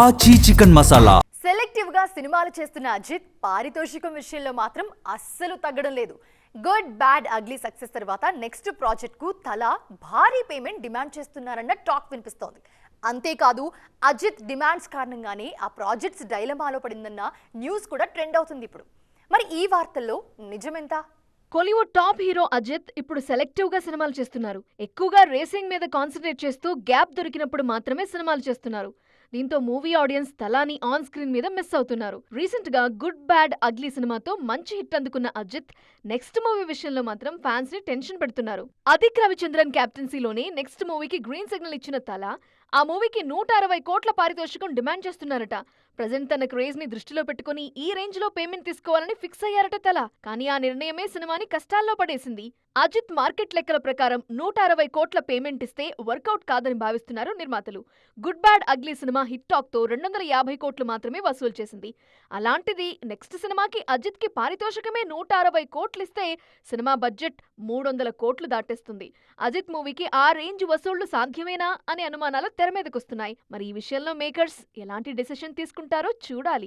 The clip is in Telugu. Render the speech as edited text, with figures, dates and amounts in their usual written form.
ఆచి చికెన్ మసాలా. సెలెక్టివ్ గా సినిమాలు చేస్తున్న అజిత్ పారితోషికం విషయంలో మాత్రం అస్సలు తగ్గడం లేదు. గుడ్ బ్యాడ్ అగ్లీ సక్సెస్ తర్వాత నెక్స్ట్ ప్రాజెక్ట్ కు తలా భారీ పేమెంట్ డిమాండ్ చేస్తున్నారన్న టాక్ వినిపిస్తోంది. అంతేకాదు అజిత్ డిమాండ్స్ కారణంగానే ఆ ప్రాజెక్ట్స్ డైలమాలో పడిందన్న న్యూస్ కూడా ట్రెండ్ అవుతుంది ఇప్పుడు. మరి ఈ వార్తల్లో నిజమెంత? కోలీవుడ్ టాప్ హీరో అజిత్ ఇప్పుడు సెలెక్టివ్ గా సినిమాలు చేస్తున్నారు. ఎక్కువగా రేసింగ్ మీద కాన్సన్ట్రేట్ చేస్తూ గ్యాప్ దొరికినప్పుడు మాత్రమే సినిమాలు చేస్తున్నారు. దీంతో మూవీ ఆడియన్స్ తలాని ఆన్ స్క్రీన్ మీద మిస్ అవుతున్నారు. రీసెంట్ గా గుడ్ బ్యాడ్ అగ్లీ సినిమాతో మంచి హిట్ అందుకున్న అజిత్ నెక్స్ట్ మూవీ విషయంలో మాత్రం ఫ్యాన్స్ ని టెన్షన్ పెడుతున్నారు. అదిక్ రవిచంద్రన్ క్యాప్టెన్సీలోనే నెక్స్ట్ మూవీకి గ్రీన్ సిగ్నల్ ఇచ్చిన తలా ఆ మూవీకి 160 కోట్ల పారితోషికం డిమాండ్ చేస్తున్నారట. ప్రజెంట్ తన క్రేజ్ ని దృష్టిలో పెట్టుకుని ఈ రేంజ్ లో పేమెంట్ తీసుకోవాలని ఫిక్స్ అయ్యారట తలా. కానీ ఆ నిర్ణయమే సినిమాని కష్టాల్లో పడేసింది. అజిత్ మార్కెట్ లెక్కల ప్రకారం 160 కోట్ల పేమెంట్ ఇస్తే వర్కౌట్ కాదని భావిస్తున్నారు నిర్మాతలు. Good bad ugly cinema hit talk తో 250 కోట్లు మాత్రమే వసూలు చేసింది. అలాంటిది నెక్స్ట్ సినిమాకి అజిత్ కి పారితోషికమే 160 కోట్లు ఇస్తే సినిమా బడ్జెట్ 300 కోట్లు దాటేస్తుంది. అజిత్ మూవీకి ఆ రేంజ్ వసూళ్లు సాధ్యమేనా అనే అనుమానాలు తెర మీదకొస్తున్నాయి. మరి ఈ విషయంలో మేకర్స్ ఎలాంటి డెసిషన్ తీసుకుంటారో చూడాలి.